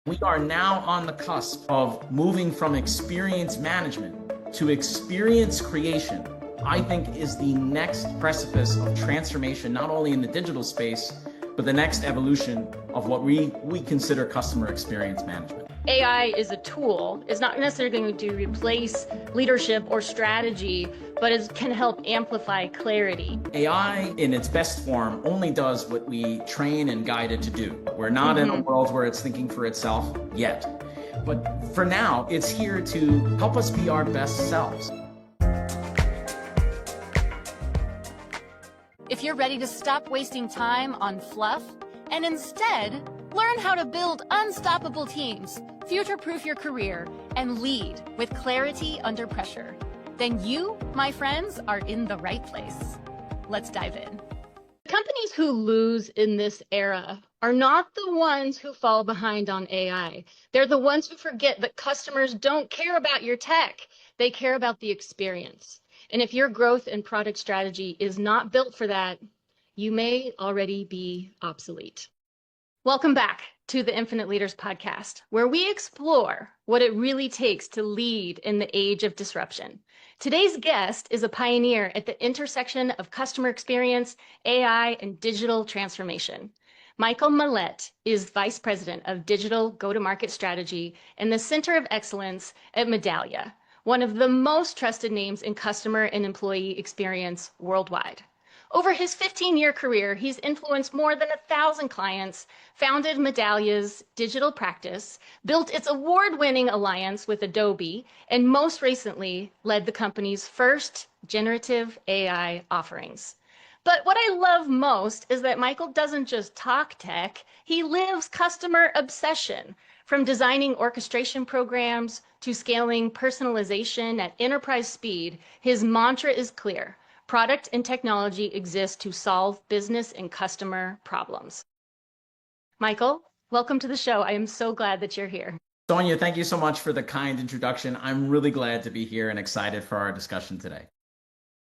We are now on the cusp of moving from experience management to experience creation. I think is the next precipice of transformation, not only in the digital space, but the next evolution of what we consider customer experience management. AI is a tool. It's not necessarily going to replace leadership or strategy, but it can help amplify clarity. AI in its best form only does what we train and guide it to do. We're not in a world where it's thinking for itself yet. But for now, it's here to help us be our best selves. If you're ready to stop wasting time on fluff and instead learn how to build unstoppable teams, future-proof your career, and lead with clarity under pressure, then you, my friends, are in the right place. Let's dive in. Companies who lose in this era are not the ones who fall behind on AI. They're the ones who forget that customers don't care about your tech. They care about the experience. And if your growth and product strategy is not built for that, you may already be obsolete. Welcome back to the Infinite Leaders podcast, where we explore what it really takes to lead in the age of disruption. Today's guest is a pioneer at the intersection of customer experience, AI, and digital transformation. Michael Millette is Vice President of Digital Go-to-Market Strategy and the Center of Excellence at Medallia, one of the most trusted names in customer and employee experience worldwide. Over his 15-year career, he's influenced more than 1,000 clients, founded Medallia's digital practice, built its award-winning alliance with Adobe, and most recently led the company's first generative AI offerings. But what I love most is that Michael doesn't just talk tech, he lives customer obsession. From designing orchestration programs to scaling personalization at enterprise speed, his mantra is clear. Product and technology exist to solve business and customer problems. Michael, welcome to the show. I am so glad that you're here. Sonja, thank you so much for the kind introduction. I'm really glad to be here and excited for our discussion today.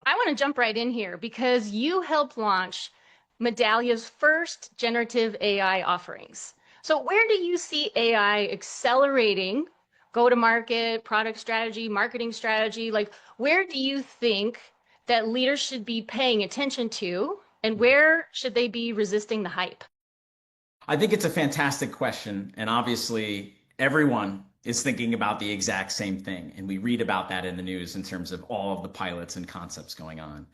I want to jump right in here because you helped launch Medallia's first generative AI offerings. So where do you see AI accelerating go-to-market, product strategy, marketing strategy? Like, where do you think that leaders should be paying attention to, and where should they be resisting the hype? I think it's a fantastic question. And obviously, everyone is thinking about the exact same thing. And we read about that in the news in terms of all of the pilots and concepts going on.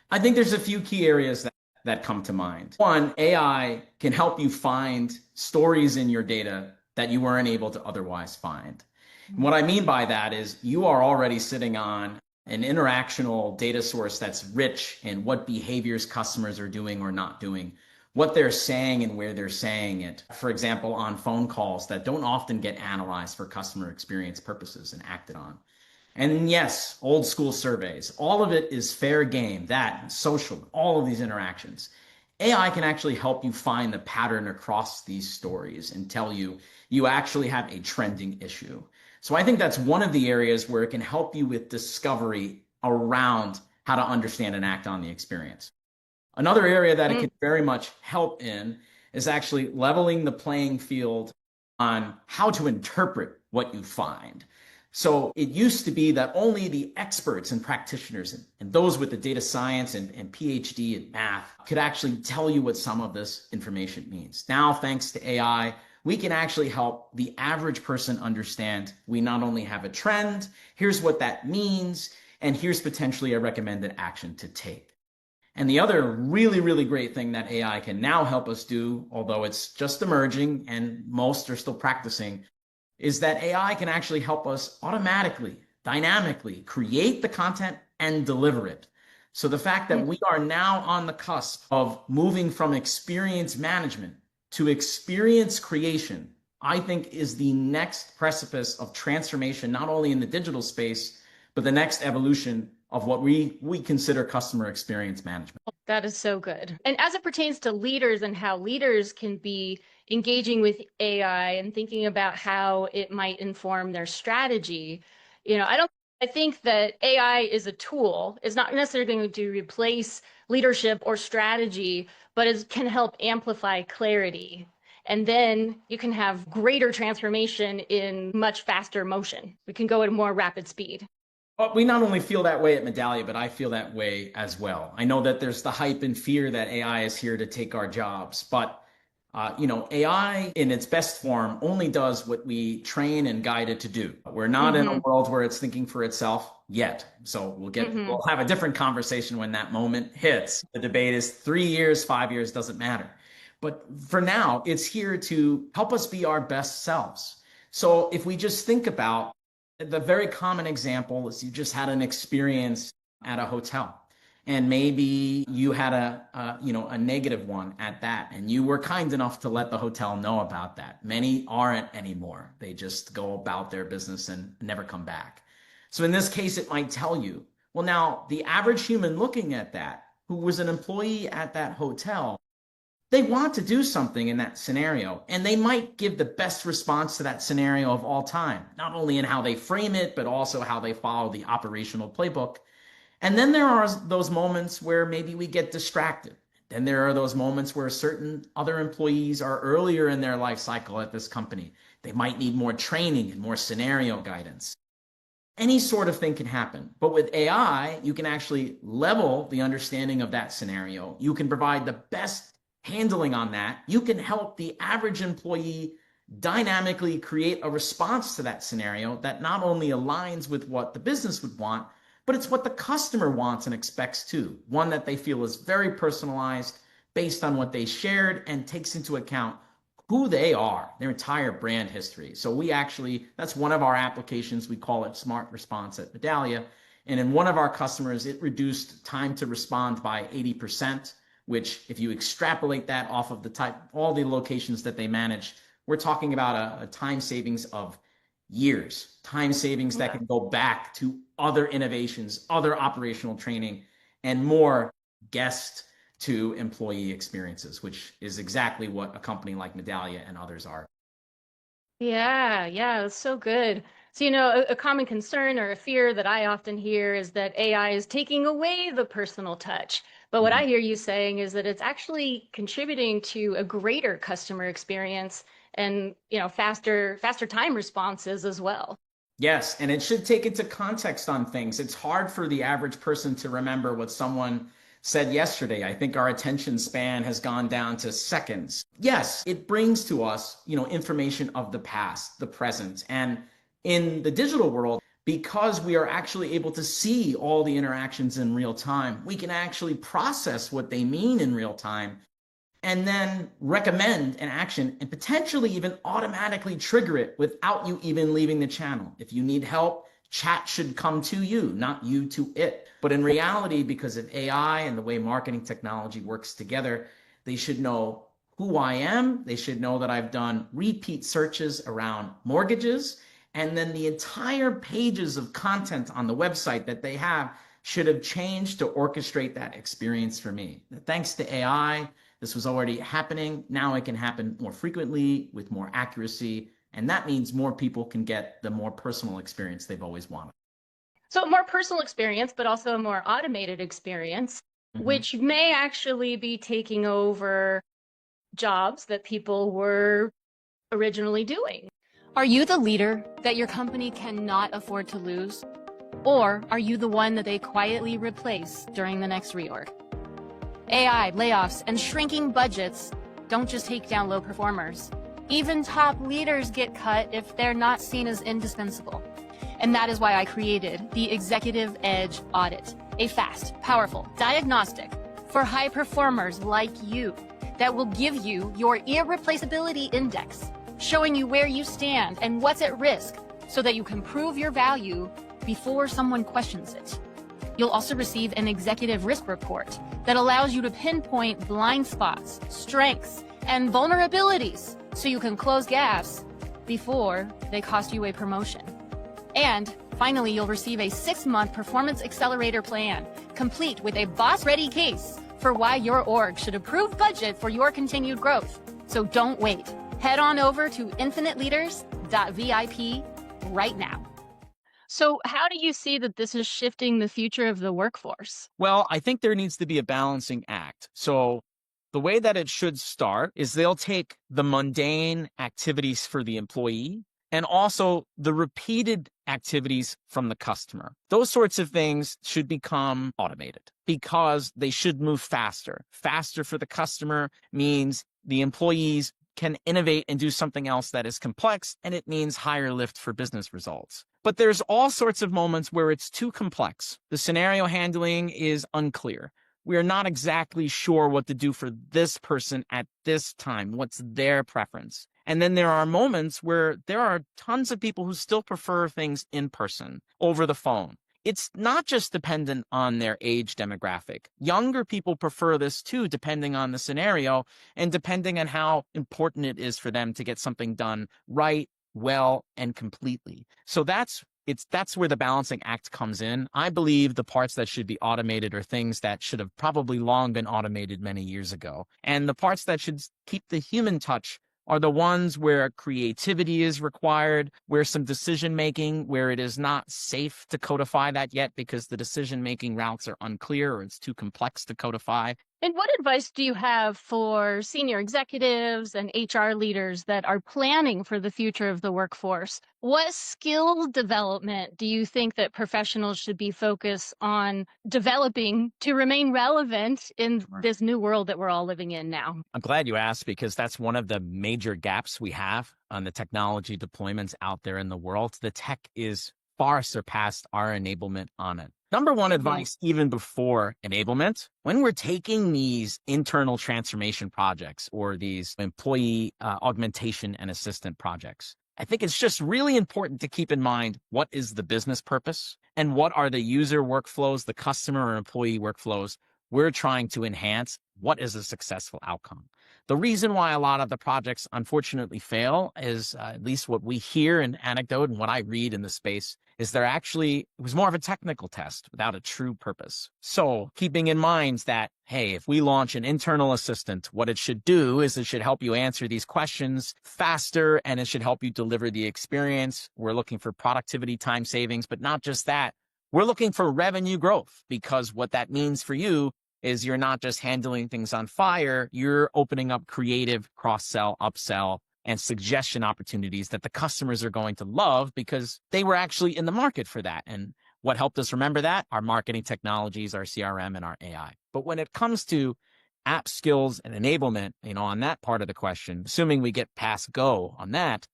I think there's a few key areas that come to mind. One, AI can help you find stories in your data that you weren't able to otherwise find. And what I mean by that is you are already sitting on an interactional data source that's rich in what behaviors customers are doing or not doing, what they're saying and where they're saying it. For example, on phone calls that don't often get analyzed for customer experience purposes and acted on. And yes, old school surveys, all of it is fair game, that social, all of these interactions. AI can actually help you find the pattern across these stories and tell you actually have a trending issue. So I think that's one of the areas where it can help you with discovery around how to understand and act on the experience. Another area that it can very much help in is actually leveling the playing field on how to interpret what you find. So it used to be that only the experts and practitioners and those with the data science and PhD in math could actually tell you what some of this information means. Now, thanks to AI, we can actually help the average person understand we not only have a trend, here's what that means, and here's potentially a recommended action to take. And the other really, really great thing that AI can now help us do, although it's just emerging and most are still practicing, is that AI can actually help us automatically, dynamically create the content and deliver it. So the fact that we are now on the cusp of moving from experience management to experience creation, I think is the next precipice of transformation, not only in the digital space, but the next evolution of what we consider customer experience management. That is so good. And as it pertains to leaders and how leaders can be engaging with AI and thinking about how it might inform their strategy, I think that AI is a tool. It's not necessarily going to replace leadership or strategy, but it can help amplify clarity. And then you can have greater transformation in much faster motion. We can go at a more rapid speed. Well, we not only feel that way at Medallia, but I feel that way as well. I know that there's the hype and fear that AI is here to take our jobs, but AI in its best form only does what we train and guide it to do. We're not in a world where it's thinking for itself yet. So we'll have a different conversation when that moment hits. The debate is 3 years, 5 years, doesn't matter. But for now, it's here to help us be our best selves. So if we just think about the very common example is you just had an experience at a hotel. And maybe you had a negative one at that, and you were kind enough to let the hotel know about that. Many aren't anymore. They just go about their business and never come back. So in this case, it might tell you, well, now the average human looking at that, who was an employee at that hotel, they want to do something in that scenario, and they might give the best response to that scenario of all time, not only in how they frame it, but also how they follow the operational playbook. And then there are those moments where maybe we get distracted. Then there are those moments where certain other employees are earlier in their life cycle at this company. They might need more training and more scenario guidance. Any sort of thing can happen. But with AI, you can actually level the understanding of that scenario. You can provide the best handling on that. You can help the average employee dynamically create a response to that scenario that not only aligns with what the business would want, but it's what the customer wants and expects too. One that they feel is very personalized based on what they shared and takes into account who they are, their entire brand history. So that's one of our applications. We call it Smart Response at Medallia. And in one of our customers, it reduced time to respond by 80%, which if you extrapolate that off of all the locations that they manage, we're talking about a time savings of years, time savings that can go back to other innovations, other operational training, and more guest to employee experiences, which is exactly what a company like Medallia and others are. Yeah, that's so good. So, a common concern or a fear that I often hear is that AI is taking away the personal touch. But what I hear you saying is that it's actually contributing to a greater customer experience and, faster time responses as well. Yes, and it should take into context on things. It's hard for the average person to remember what someone said yesterday. I think our attention span has gone down to seconds. Yes, it brings to us, information of the past, the present, and in the digital world, because we are actually able to see all the interactions in real time, we can actually process what they mean in real time and then recommend an action and potentially even automatically trigger it without you even leaving the channel. If you need help, chat should come to you, not you to it. But in reality, because of AI and the way marketing technology works together, they should know who I am. They should know that I've done repeat searches around mortgages. And then the entire pages of content on the website that they have should have changed to orchestrate that experience for me. Thanks to AI, this was already happening. Now it can happen more frequently with more accuracy. And that means more people can get the more personal experience they've always wanted. So a more personal experience, but also a more automated experience, which may actually be taking over jobs that people were originally doing. Are you the leader that your company cannot afford to lose? Or are you the one that they quietly replace during the next reorg? AI, layoffs, and shrinking budgets don't just take down low performers. Even top leaders get cut if they're not seen as indispensable. And that is why I created the Executive Edge Audit, a fast, powerful diagnostic for high performers like you that will give you your irreplaceability index, showing you where you stand and what's at risk so that you can prove your value before someone questions it. You'll also receive an executive risk report that allows you to pinpoint blind spots, strengths, and vulnerabilities so you can close gaps before they cost you a promotion. And finally, you'll receive a 6-month performance accelerator plan, complete with a boss-ready case for why your org should approve budget for your continued growth. So don't wait. Head on over to infiniteleaders.vip right now. So how do you see that this is shifting the future of the workforce? Well, I think there needs to be a balancing act. So The way that it should start is they'll take the mundane activities for the employee and also the repeated activities from the customer. Those sorts of things should become automated because they should move faster. Faster for the customer means the employees can innovate and do something else that is complex, and it means higher lift for business results. But there's all sorts of moments where it's too complex. The scenario handling is unclear. We are not exactly sure what to do for this person at this time. What's their preference? And then there are moments where there are tons of people who still prefer things in person, over the phone. It's not just dependent on their age demographic. Younger people prefer this too, depending on the scenario and depending on how important it is for them to get something done right, well, and completely. So that's where the balancing act comes in. I believe the parts that should be automated are things that should have probably long been automated many years ago. And the parts that should keep the human touch are the ones where creativity is required, where some decision-making, where it is not safe to codify that yet because the decision-making routes are unclear or it's too complex to codify. And what advice do you have for senior executives and HR leaders that are planning for the future of the workforce? What skill development do you think that professionals should be focused on developing to remain relevant in this new world that we're all living in now? I'm glad you asked because that's one of the major gaps we have on the technology deployments out there in the world. The tech is far surpassed our enablement on it. Number one advice, even before enablement, when we're taking these internal transformation projects or these employee augmentation and assistant projects, I think it's just really important to keep in mind what is the business purpose and what are the user workflows, the customer or employee workflows we're trying to enhance. What is a successful outcome? The reason why a lot of the projects unfortunately fail is, at least what we hear in anecdote and what I read in the space, is it was more of a technical test without a true purpose. So keeping in mind that, hey, if we launch an internal assistant, what it should do is it should help you answer these questions faster and it should help you deliver the experience. We're looking for productivity, time savings, but not just that. We're looking for revenue growth because what that means for you is you're not just handling things on fire, you're opening up creative cross-sell, upsell, and suggestion opportunities that the customers are going to love because they were actually in the market for that. And what helped us remember that? Our marketing technologies, our CRM, and our AI. But when it comes to app skills and enablement, on that part of the question, assuming we get past go on that,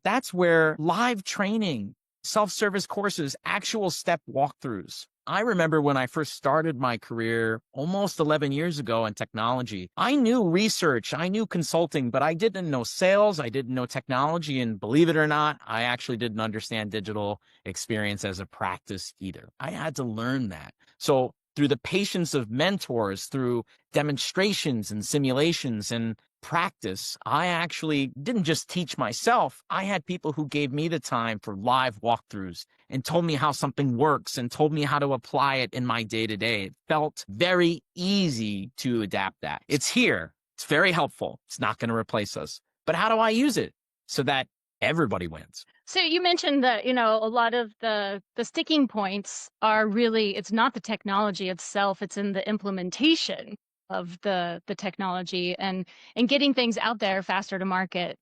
that's where live training, self-service courses, actual step walkthroughs. I remember when I first started my career almost 11 years ago in technology, I knew research, I knew consulting, but I didn't know sales, I didn't know technology, and believe it or not, I actually didn't understand digital experience as a practice either. I had to learn that. So through the patience of mentors, through demonstrations and simulations and practice, I actually didn't just teach myself. I had people who gave me the time for live walkthroughs and told me how something works and told me how to apply it in my day-to-day. It felt very easy to adapt that. It's here. It's very helpful. It's not going to replace us. But how do I use it so that everybody wins? So you mentioned that, a lot of the sticking points are really, it's not the technology itself, it's in the implementation of the technology and getting things out there faster to market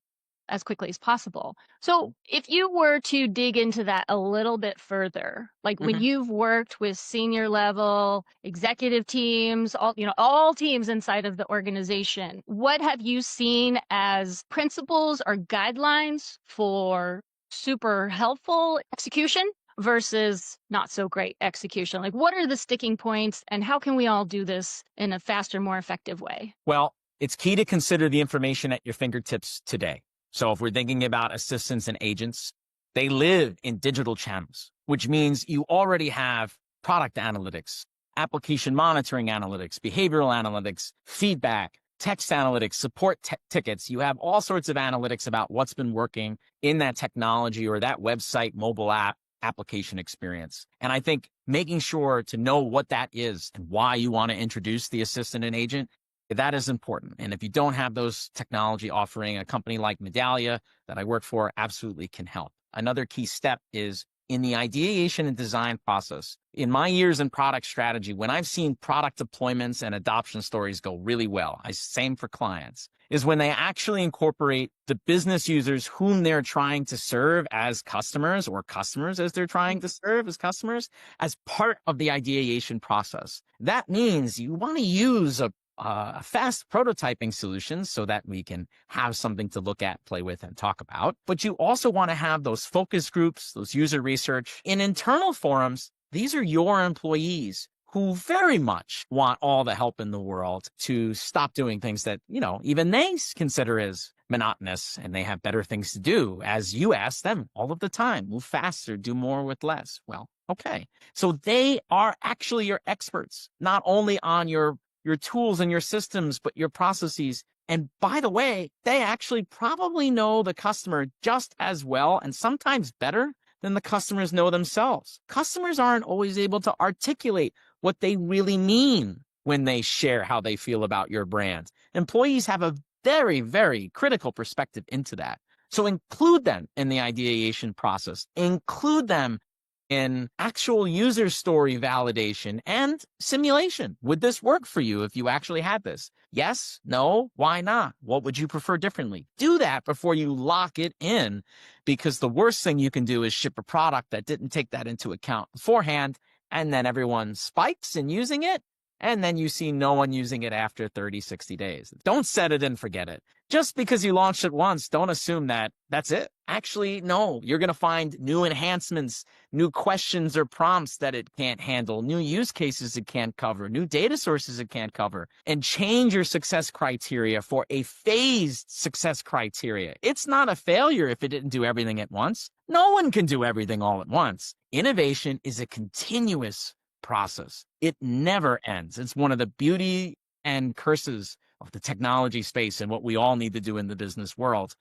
as quickly as possible. So if you were to dig into that a little bit further, like when you've worked with senior level executive teams, all teams inside of the organization, what have you seen as principles or guidelines for super helpful execution versus not so great execution? Like, what are the sticking points and how can we all do this in a faster, more effective way? Well, it's key to consider the information at your fingertips today. So if we're thinking about assistants and agents, they live in digital channels, which means you already have product analytics, application monitoring analytics, behavioral analytics, feedback, text analytics, support tickets. You have all sorts of analytics about what's been working in that technology or that website, mobile app, application experience. And I think making sure to know what that is and why you want to introduce the assistant and agent, that is important. And if you don't have those technology offering, a company like Medallia that I work for absolutely can help. Another key step is in the ideation and design process. In my years in product strategy, when I've seen product deployments and adoption stories go really well, same for clients, is when they actually incorporate the business users whom they're trying to serve as customers, or customers as they're trying to serve as customers, as part of the ideation process. That means you want to use a fast prototyping solution so that we can have something to look at, play with, and talk about. But you also want to have those focus groups, those user research. In internal forums, these are your employees who very much want all the help in the world to stop doing things that, even they consider as monotonous, and they have better things to do, as you ask them all of the time: move faster, do more with less. Well, okay. So they are actually your experts, not only on your tools and your systems, but your processes. And by the way, they actually probably know the customer just as well, and sometimes better than the customers know themselves. Customers aren't always able to articulate what they really mean when they share how they feel about your brand. Employees have a very, very critical perspective into that. So include them in the ideation process. Include them in actual user story validation and simulation. Would this work for you if you actually had this? Yes? No? Why not? What would you prefer differently? Do that before you lock it in, because the worst thing you can do is ship a product that didn't take that into account beforehand, and then everyone spikes in using it, and then you see no one using it after 30, 60 days. Don't set it and forget it. Just because you launched it once, don't assume that that's it. Actually, no, you're going to find new enhancements, new questions or prompts that it can't handle, new use cases it can't cover, new data sources it can't cover, and change your success criteria for a phased success criteria. It's not a failure if it didn't do everything at once. No one can do everything all at once. Innovation is a continuous process. It never ends. It's one of the beauty and curses of the technology space and what we all need to do in the business world.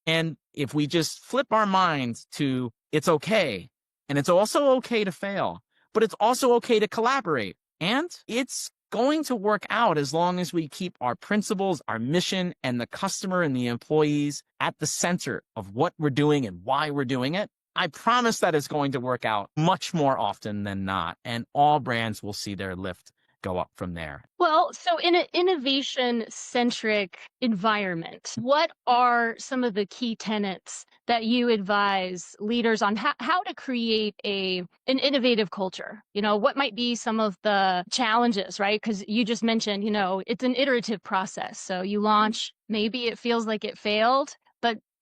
And if we just flip our minds to it's okay, and it's also okay to fail, but it's also okay to collaborate, and it's going to work out as long as we keep our principles, our mission, and the customer and the employees at the center of what we're doing and why we're doing it. I promise that it's going to work out much more often than not, and all brands will see their lift go up from there. Well, so in an innovation-centric environment, what are some of the key tenets that you advise leaders on how to create an innovative culture? What might be some of the challenges, right? Because you just mentioned, it's an iterative process. So you launch, maybe it feels like it failed,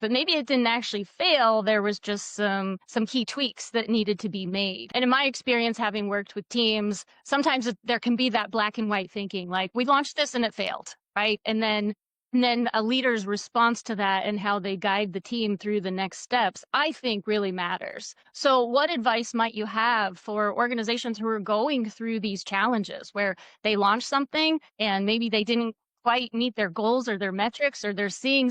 but maybe it didn't actually fail. There was just some key tweaks that needed to be made. And in my experience, having worked with teams, sometimes there can be that black and white thinking, like, we launched this and it failed, right? And then a leader's response to that and how they guide the team through the next steps, I think really matters. So what advice might you have for organizations who are going through these challenges where they launch something and maybe they didn't quite meet their goals or their metrics, or they're seeing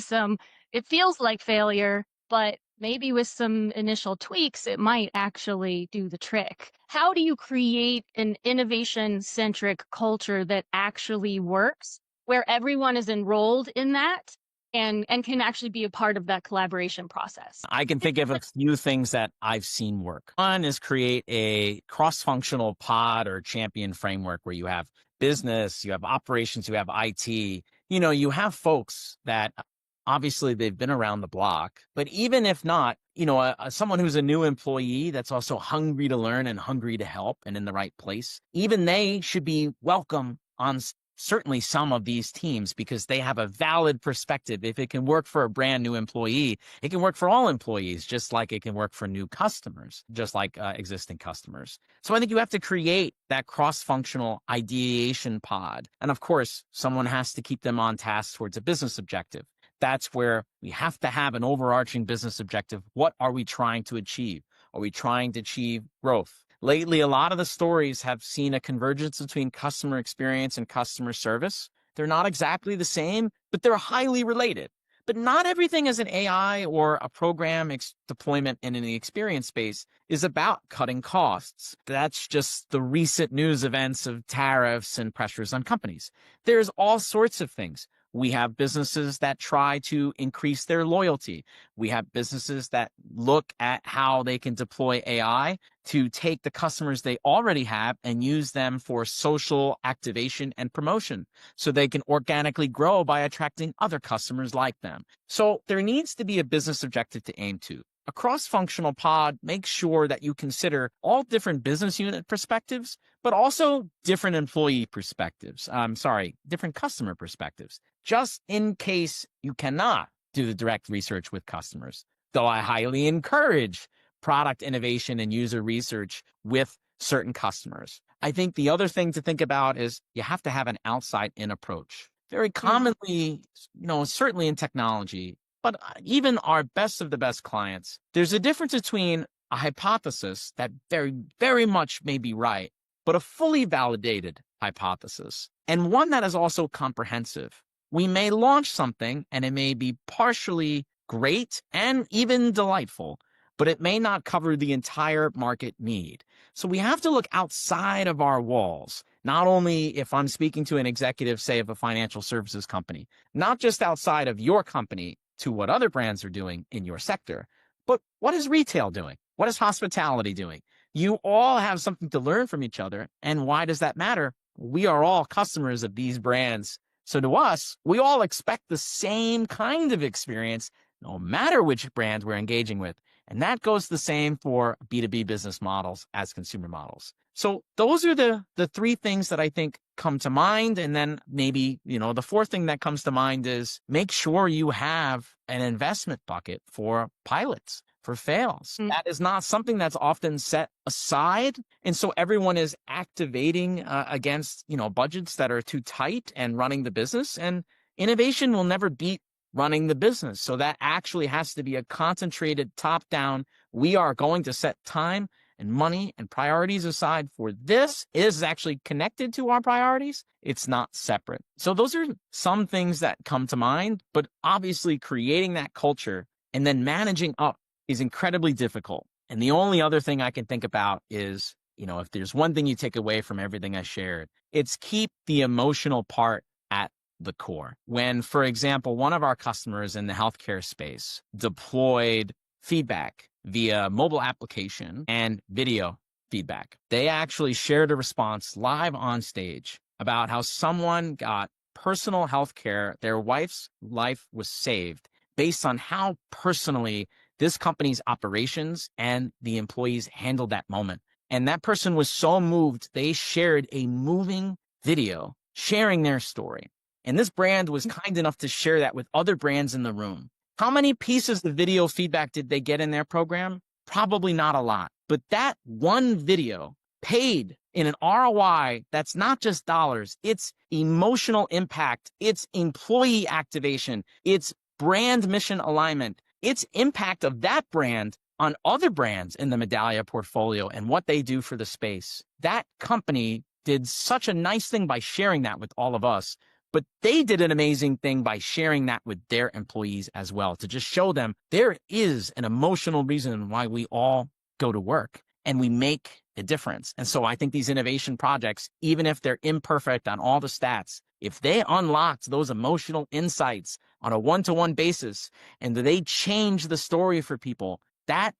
it feels like failure, but maybe with some initial tweaks, it might actually do the trick. How do you create an innovation-centric culture that actually works, where everyone is enrolled in that and can actually be a part of that collaboration process? I can think of a few things that I've seen work. One is create a cross-functional pod or champion framework where you have business, you have operations, you have IT. You have folks that obviously they've been around the block, but even if not, someone who's a new employee that's also hungry to learn and hungry to help and in the right place, even they should be welcome on certainly some of these teams, because they have a valid perspective. If it can work for a brand new employee, it can work for all employees, just like it can work for new customers, just like existing customers. So I think you have to create that cross-functional ideation pod. And of course, someone has to keep them on task towards a business objective. That's where we have to have an overarching business objective. What are we trying to achieve? Are we trying to achieve growth? Lately, a lot of the stories have seen a convergence between customer experience and customer service. They're not exactly the same, but they're highly related. But not everything as an AI or a program deployment in the experience space is about cutting costs. That's just the recent news events of tariffs and pressures on companies. There's all sorts of things. We have businesses that try to increase their loyalty. We have businesses that look at how they can deploy AI to take the customers they already have and use them for social activation and promotion so they can organically grow by attracting other customers like them. So there needs to be a business objective to aim to. A cross-functional pod makes sure that you consider all different business unit perspectives, but also different employee perspectives. Different customer perspectives, just in case you cannot do the direct research with customers. Though I highly encourage product innovation and user research with certain customers. I think the other thing to think about is you have to have an outside-in approach. Very commonly, certainly in technology, but even our best of the best clients, there's a difference between a hypothesis that very, very much may be right, but a fully validated hypothesis, and one that is also comprehensive. We may launch something and it may be partially great and even delightful, but it may not cover the entire market need. So we have to look outside of our walls. Not only if I'm speaking to an executive, say, of a financial services company, not just outside of your company to what other brands are doing in your sector, but what is retail doing? What is hospitality doing? You all have something to learn from each other. And why does that matter? We are all customers of these brands. So to us, we all expect the same kind of experience, no matter which brand we're engaging with. And that goes the same for B2B business models as consumer models. So those are the three things that I think come to mind. And then maybe, the fourth thing that comes to mind is make sure you have an investment bucket for pilots, for fails. That is not something that's often set aside. And so everyone is activating against, budgets that are too tight and running the business. And innovation will never beat running the business. So that actually has to be a concentrated top-down. We are going to set time and money and priorities aside for this. It is actually connected to our priorities. It's not separate. So those are some things that come to mind, but obviously creating that culture and then managing up is incredibly difficult. And the only other thing I can think about is, if there's one thing you take away from everything I shared, it's keep the emotional part at the core. When, for example, one of our customers in the healthcare space deployed feedback via mobile application and video feedback, they actually shared a response live on stage about how someone got personal healthcare. Their wife's life was saved based on how personally this company's operations and the employees handled that moment. And that person was so moved, they shared a moving video sharing their story. And this brand was kind enough to share that with other brands in the room. How many pieces of video feedback did they get in their program? Probably not a lot. But that one video paid in an ROI that's not just dollars, it's emotional impact, it's employee activation, it's brand mission alignment, it's impact of that brand on other brands in the Medallia portfolio and what they do for the space. That company did such a nice thing by sharing that with all of us. But they did an amazing thing by sharing that with their employees as well, to just show them there is an emotional reason why we all go to work and we make a difference. And so I think these innovation projects, even if they're imperfect on all the stats, if they unlocked those emotional insights on a one-to-one basis and they change the story for people, that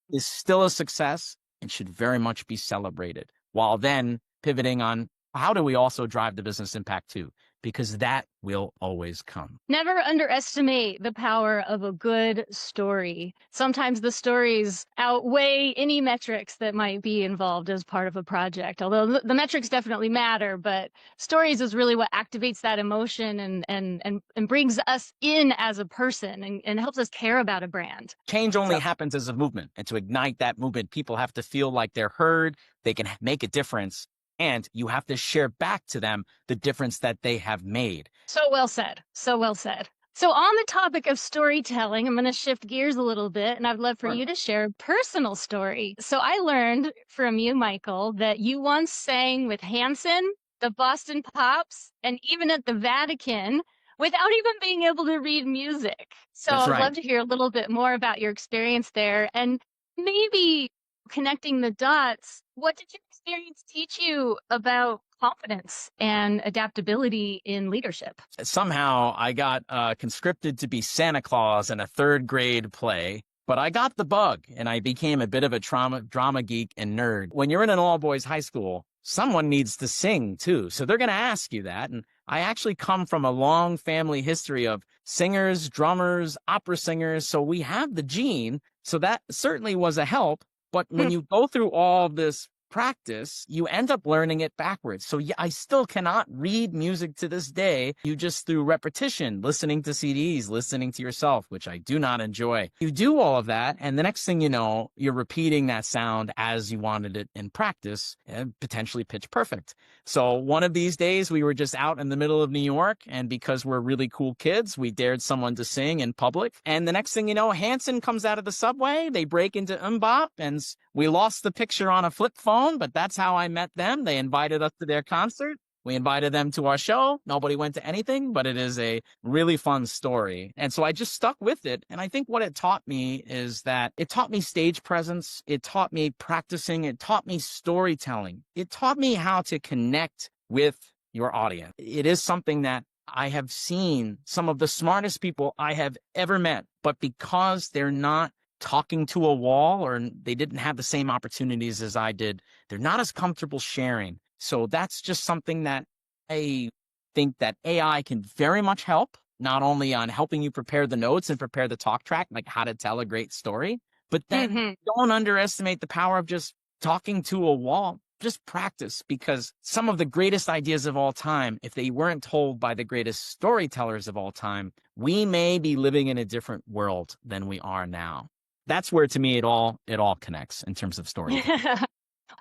is still a success and should very much be celebrated, while then pivoting on how do we also drive the business impact too? Because that will always come. Never underestimate the power of a good story. Sometimes the stories outweigh any metrics that might be involved as part of a project. Although the metrics definitely matter, but stories is really what activates that emotion and brings us in as a person and helps us care about a brand. Change only happens as a movement. And to ignite that movement, people have to feel like they're heard, they can make a difference. And you have to share back to them the difference that they have made. So well said. So well said. So on the topic of storytelling, I'm going to shift gears a little bit, and I'd love for you to share a personal story. So I learned from you, Michael, that you once sang with Hanson, the Boston Pops, and even at the Vatican without even being able to read music. So That's I'd right. love to hear a little bit more about your experience there and maybe connecting the dots, what did your experience teach you about confidence and adaptability in leadership? Somehow I got conscripted to be Santa Claus in a third grade play, but I got the bug and I became a bit of a drama geek and nerd. When you're in an all boys high school, someone needs to sing too. So they're going to ask you that. And I actually come from a long family history of singers, drummers, opera singers. So we have the gene. So that certainly was a help. But when you go through all this practice, you end up learning it backwards. So yeah, I still cannot read music to this day. You just through repetition, listening to CDs, listening to yourself, which I do not enjoy. You do all of that, and the next thing you know, you're repeating that sound as you wanted it in practice, and potentially pitch perfect. So one of these days, we were just out in the middle of New York, and because we're really cool kids, we dared someone to sing in public. And the next thing you know, Hanson comes out of the subway, they break into Mbop, and we lost the picture on a flip phone, but that's how I met them. They invited us to their concert. We invited them to our show. Nobody went to anything, but it is a really fun story. And so I just stuck with it. And I think what it taught me is that it taught me stage presence. It taught me practicing. It taught me storytelling. It taught me how to connect with your audience. It is something that I have seen some of the smartest people I have ever met, but because they're not talking to a wall or they didn't have the same opportunities as I did, they're not as comfortable sharing. So that's just something that I think that AI can very much help, not only on helping you prepare the notes and prepare the talk track, like how to tell a great story, but then don't underestimate the power of just talking to a wall. Just practice, because some of the greatest ideas of all time, if they weren't told by the greatest storytellers of all time, we may be living in a different world than we are now. That's where, to me, it all connects in terms of storytelling.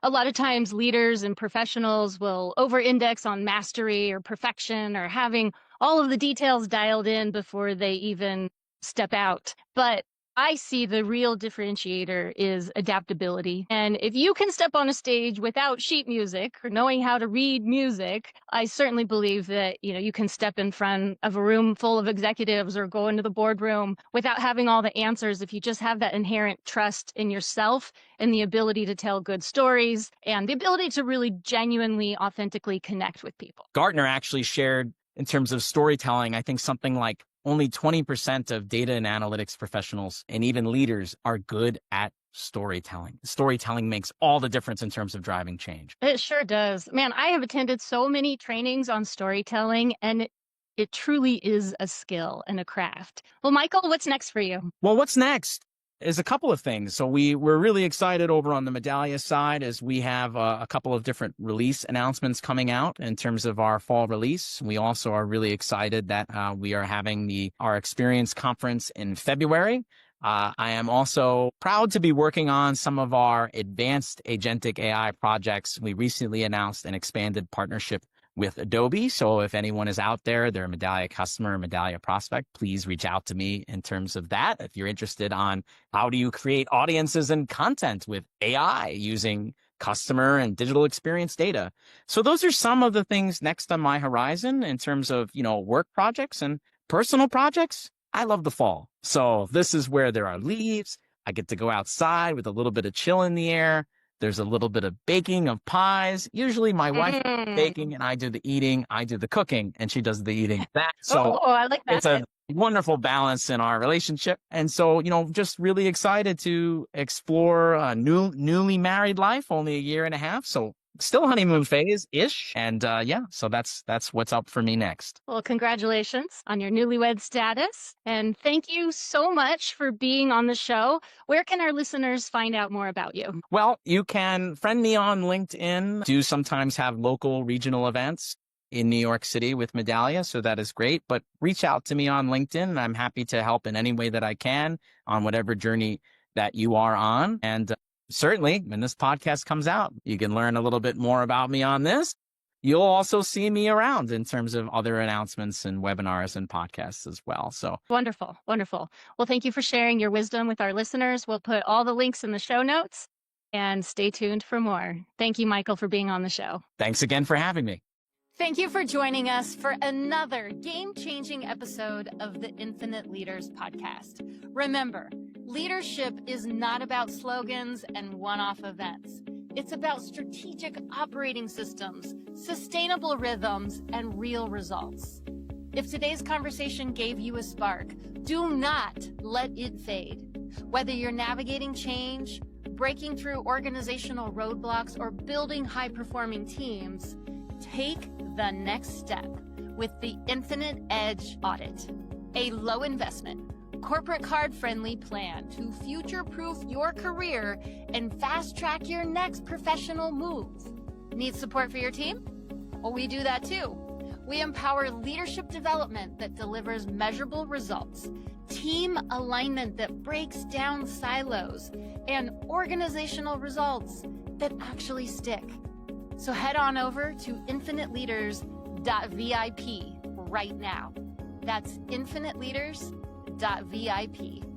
A lot of times leaders and professionals will over-index on mastery or perfection or having all of the details dialed in before they even step out. But I see the real differentiator is adaptability. And if you can step on a stage without sheet music or knowing how to read music, I certainly believe that, you can step in front of a room full of executives or go into the boardroom without having all the answers. If you just have that inherent trust in yourself and the ability to tell good stories and the ability to really genuinely, authentically connect with people. Gartner actually shared, in terms of storytelling, I think something like only 20% of data and analytics professionals and even leaders are good at storytelling. Storytelling makes all the difference in terms of driving change. It sure does. Man, I have attended so many trainings on storytelling, and it truly is a skill and a craft. Well, Michael, what's next for you? Well, what's next is a couple of things. So we're really excited over on the Medallia side as we have a couple of different release announcements coming out in terms of our fall release. We also are really excited that we are having our experience conference in February. I am also proud to be working on some of our advanced agentic AI projects. We recently announced an expanded partnership with Adobe. So if anyone is out there, they're a Medallia customer, Medallia prospect, please reach out to me in terms of that. If you're interested on how do you create audiences and content with AI using customer and digital experience data. So those are some of the things next on my horizon in terms of, work projects and personal projects. I love the fall. So this is where there are leaves. I get to go outside with a little bit of chill in the air. There's a little bit of baking of pies. Usually my wife does the baking and I do the eating. I do the cooking and she does the eating. So I like that. It's a wonderful balance in our relationship. And so, just really excited to explore a newly married life, only a year and a half. So still honeymoon phase-ish. And so that's what's up for me next. Well, congratulations on your newlywed status. And thank you so much for being on the show. Where can our listeners find out more about you? Well, you can friend me on LinkedIn. Do sometimes have local regional events in New York City with Medallia, so that is great. But reach out to me on LinkedIn, and I'm happy to help in any way that I can on whatever journey that you are on. And certainly, when this podcast comes out, you can learn a little bit more about me on this. You'll also see me around in terms of other announcements and webinars and podcasts as well. So wonderful, wonderful. Well, thank you for sharing your wisdom with our listeners. We'll put all the links in the show notes and stay tuned for more. Thank you, Michael, for being on the show. Thanks again for having me. Thank you for joining us for another game-changing episode of the Infinite Leaders podcast. Remember, Leadership is not about slogans and one-off events. It's about strategic operating systems, sustainable rhythms, and real results. If today's conversation gave you a spark, do not let it fade. Whether you're navigating change, breaking through organizational roadblocks, or building high-performing teams, take the next step with the Infinite Edge Audit, a low-investment, corporate card-friendly plan to future-proof your career and fast-track your next professional move. Need support for your team? Well, we do that too. We empower leadership development that delivers measurable results, team alignment that breaks down silos, and organizational results that actually stick. So head on over to infiniteleaders.vip right now. That's infiniteleaders.vip.